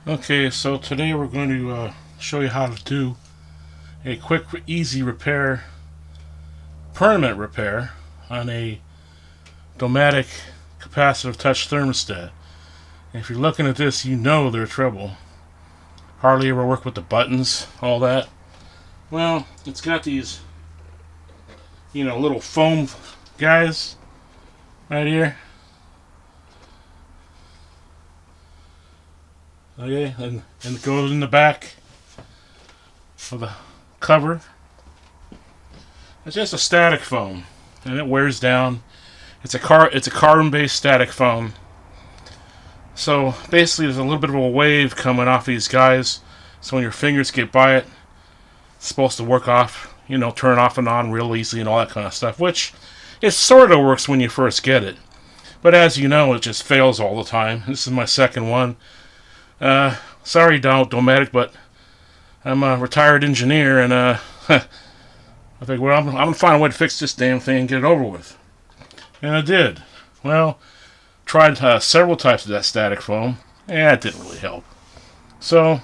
Okay, so today we're going to show you how to do a quick, easy repair, permanent repair on a Dometic capacitive touch thermostat. And if you're looking at this, you know there's trouble. Hardly ever work with the buttons, all that. Well, it's got these, little foam guys right here. Okay, and it goes in the back of the cover. It's just a static foam, and it wears down. It's a carbon-based static foam. So basically, there's a little bit of a wave coming off these guys. So when your fingers get by it, it's supposed to work off, turn off and on real easily and all that kind of stuff. Which it sort of works when you first get it, but as you know, it just fails all the time. This is my second one. Sorry, Dometic, but I'm a retired engineer, and I think, well, I'm gonna find a way to fix this damn thing and get it over with. And I did. Well, tried several types of that static foam. It didn't really help. So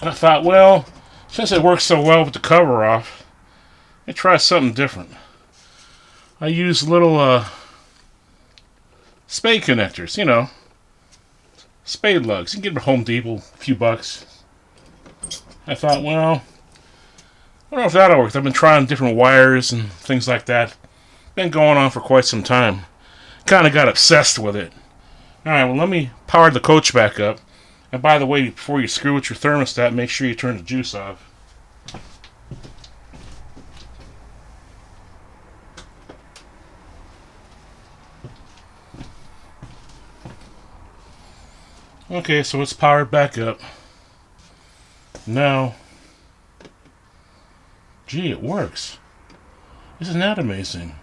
I thought, well, since it works so well with the cover off, let me try something different. I used little spade connectors, spade lugs. You can get them at Home Depot, a few bucks. I thought, well, I don't know if that'll work. I've been trying different wires and things like that. Been going on for quite some time. Kind of got obsessed with it. Alright, well, let me power the coach back up. And by the way, before you screw with your thermostat, make sure you turn the juice off. Okay, so it's powered back up. Now, gee, it works. Isn't that amazing?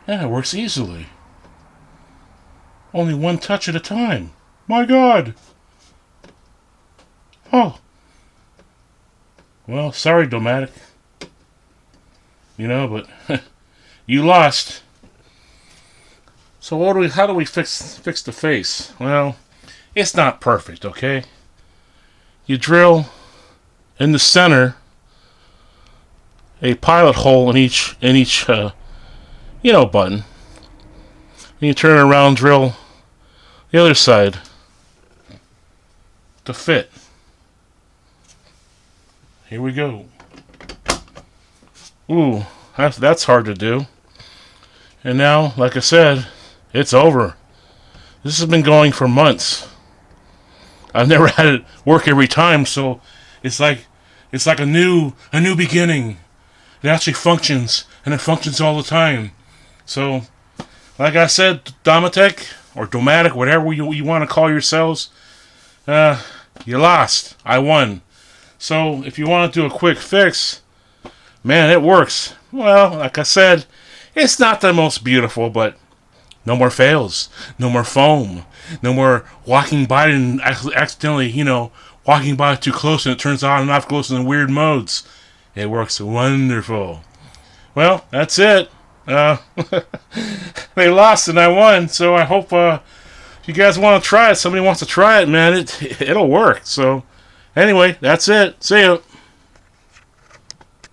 And it works easily. Only one touch at a time. My God! Oh. Well, sorry, Dometic. But you lost. So how do we fix the face? Well, it's not perfect, okay? You drill in the center a pilot hole in each button. And you turn it around, drill the other side to fit. Here we go. Ooh, that's hard to do. And now, like I said, it's over. This has been going for months. I've never had it work every time, so it's like a new beginning. It actually functions, and it functions all the time. So, like I said, Dometic or Dometic, whatever you want to call yourselves, you lost. I won. So if you want to do a quick fix, man, it works. Well, like I said, it's not the most beautiful, but no more fails, no more foam, no more walking by it and accidentally, walking by it too close and it turns on and off close in weird modes. It works wonderful. Well, that's it. They lost and I won, so I hope if you guys want to try it, somebody wants to try it, man, it'll work. So anyway, that's it. See ya.